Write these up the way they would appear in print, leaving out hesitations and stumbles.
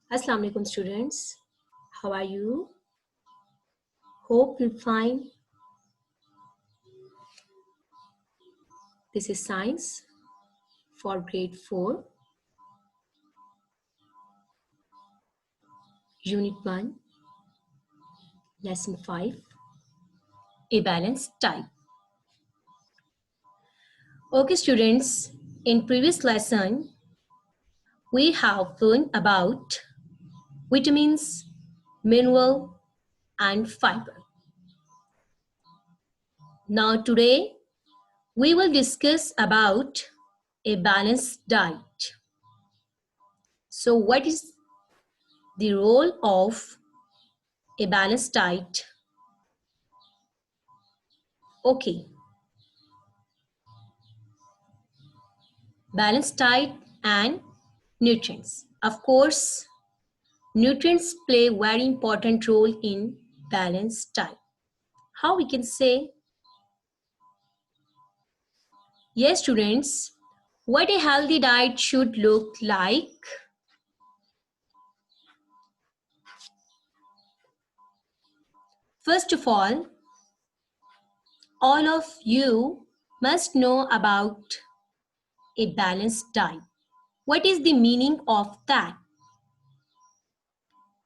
Assalamu alaikum students. How are you? Hope you're fine. This is science for grade 4, unit 1, lesson 5, a balanced diet. Okay students, in previous lesson we have learned about vitamins, mineral and fiber. Now today we will discuss about a balanced diet. So what is the role of a balanced diet? Okay, balanced diet and nutrients. Of course, nutrients play a very important role in balanced diet. How we can say? Yes, students, what a healthy diet should look like. First of all of you must know about a balanced diet. What is the meaning of that?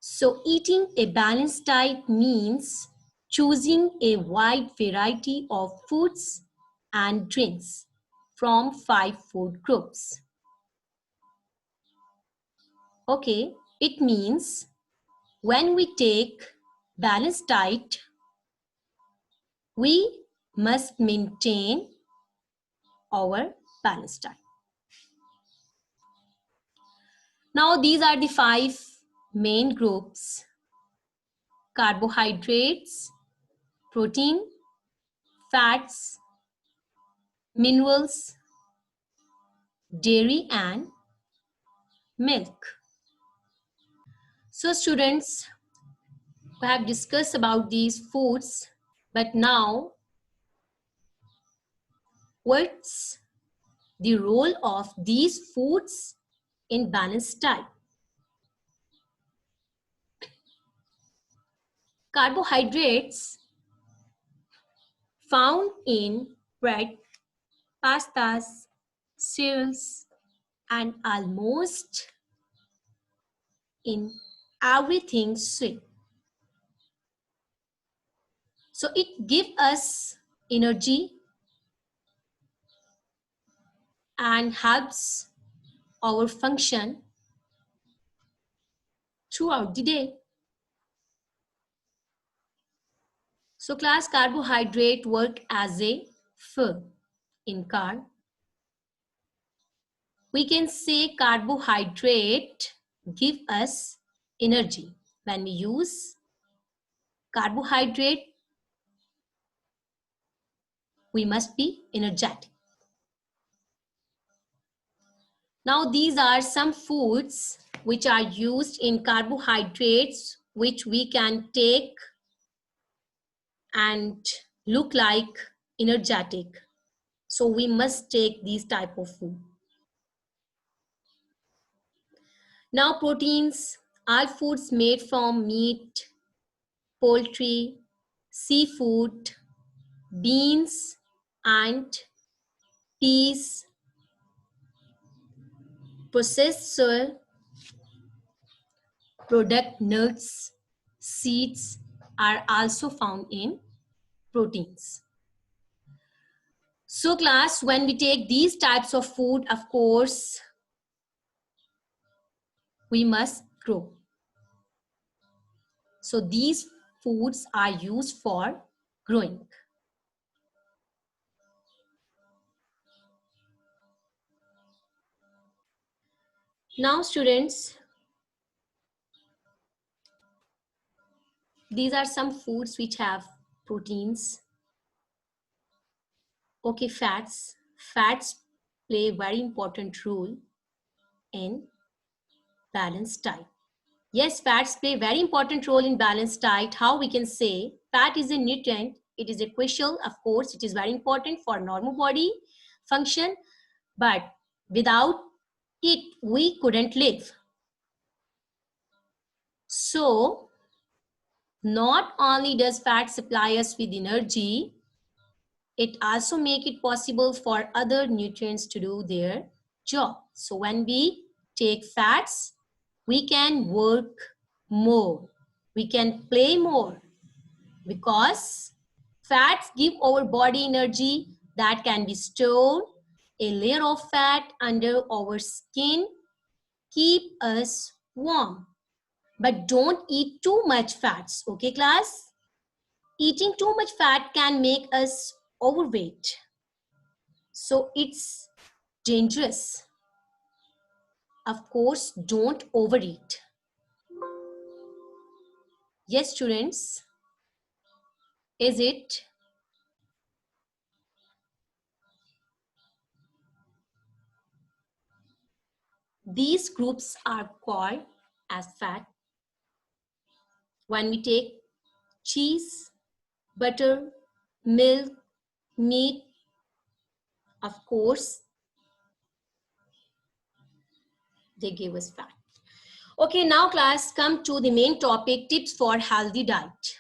So eating a balanced diet means choosing a wide variety of foods and drinks from 5 food groups. Okay, it means when we take balanced diet, we must maintain our balanced diet. Now these are the 5 main groups: carbohydrates, protein, fats, minerals, dairy and milk. So students, we have discussed about these foods, but now what's the role of these foods in balanced diet? Carbohydrates found in bread, pastas, cereals, and almost in everything sweet. So it gives us energy and helps our function throughout the day. So class, carbohydrate work as a fuel in car. We can say carbohydrate give us energy. When we use carbohydrate, we must be energetic. Now these are some foods which are used in carbohydrates which we can take and look like energetic. So we must take these type of food. Now proteins are foods made from meat, poultry, seafood, beans and peas, processed soy, product nuts, seeds are also found in proteins. So class, when we take these types of food, of course, we must grow. So these foods are used for growing. Now students, these are some foods which have proteins. Okay, fats. Fats play a very important role in balanced diet. Yes, fats play a very important role in balanced diet. How we can say fat is a nutrient, it is a crucial, of course, it is very important for normal body function, but without it, we couldn't live. So, not only does fat supply us with energy, it also make it possible for other nutrients to do their job. So when we take fats, we can work more, we can play more, because fats give our body energy that can be stored. A layer of fat under our skin keep us warm. But don't eat too much fats, okay class? Eating too much fat can make us overweight. So it's dangerous. Of course, don't overeat. Yes, students, is it? These groups are called as fat. When we take cheese, butter, milk, meat, of course, they give us fat. Okay, now class, come to the main topic, tips for healthy diet.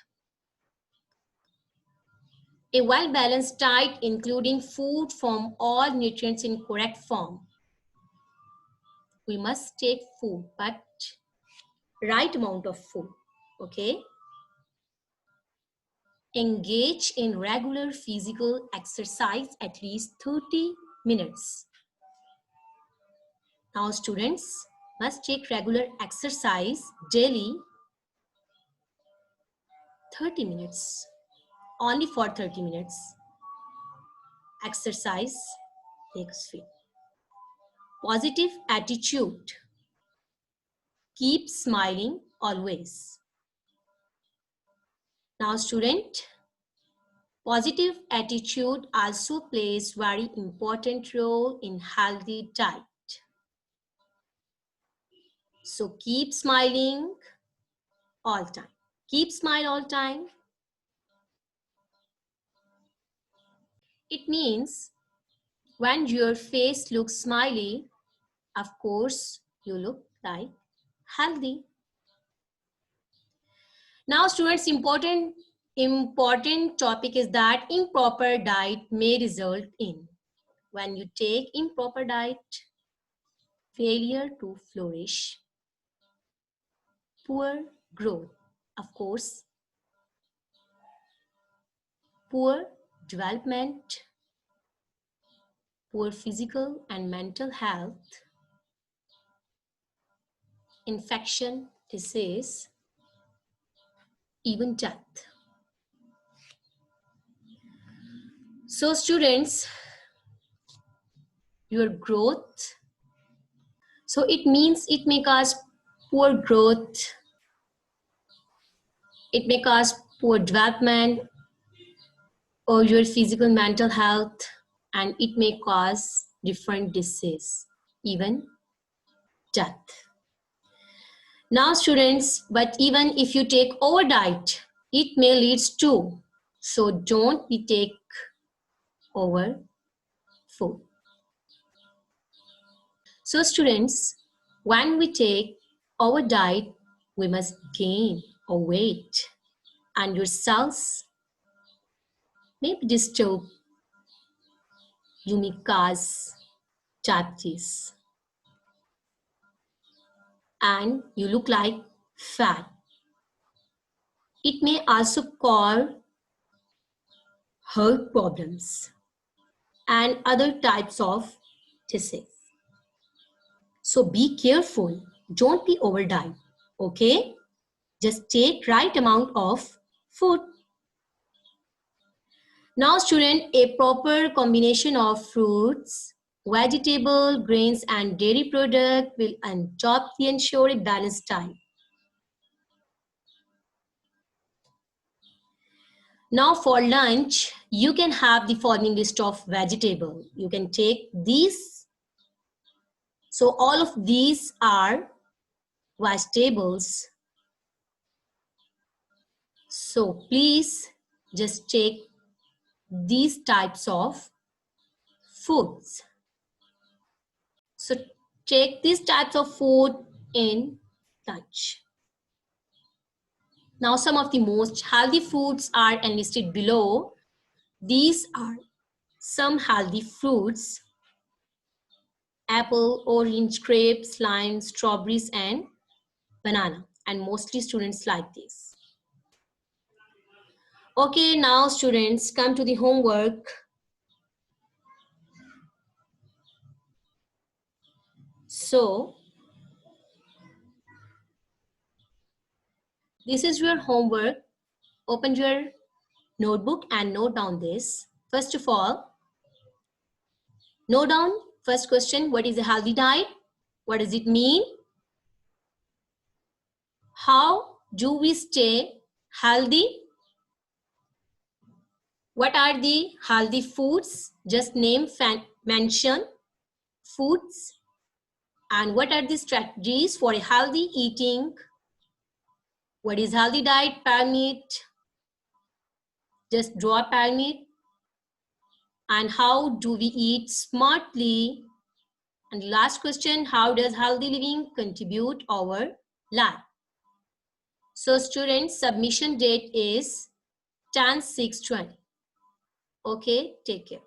A well-balanced diet including food from all nutrients in correct form. We must take food, but right amount of food, okay? Engage in regular physical exercise at least 30 minutes. Now students must take regular exercise daily 30 minutes. Only for 30 minutes. Exercise makes fit. Positive attitude. Keep smiling always. Now student, positive attitude also plays very important role in healthy diet. So keep smiling all time. Keep smile all time. It means when your face looks smiley, of course, you look like healthy. Now students, important topic is that improper diet may result in, when you take improper diet, failure to flourish, poor growth, of course, poor development, poor physical and mental health, infection, disease, even death. So students, your growth, so it means it may cause poor growth, it may cause poor development or your physical mental health, and it may cause different disease, even death. Now students, but even if you take over diet, it may lead to, so don't be take over food. So students, when we take our diet, we must gain a weight and your cells may be disturbed. You may cause diabetes and you look like fat. It may also cause heart problems and other types of disease. So be careful, don't be over diet, okay? Just take right amount of food. Now student, a proper combination of fruits, vegetable, grains and dairy product will undoubtedly ensure a balanced diet. Now for lunch, you can have the following list of vegetable. You can take these. So all of these are vegetables. So please just take these types of foods. So take these types of food in lunch. Now, some of the most healthy foods are enlisted below. These are some healthy fruits: apple, orange, grapes, lime, strawberries, and banana. And mostly students like this. Okay, now students, come to the homework. So, this is your homework. Open your notebook and note down this. First of all, note down first question, what is a healthy diet? What does it mean? How do we stay healthy? What are the healthy foods? Just mention foods. And what are the strategies for a healthy eating? What is healthy diet pyramid? Just draw a pyramid. And how do we eat smartly? And the last question, how does healthy living contribute our life? So students, submission date is 10/6/20. Okay, take care.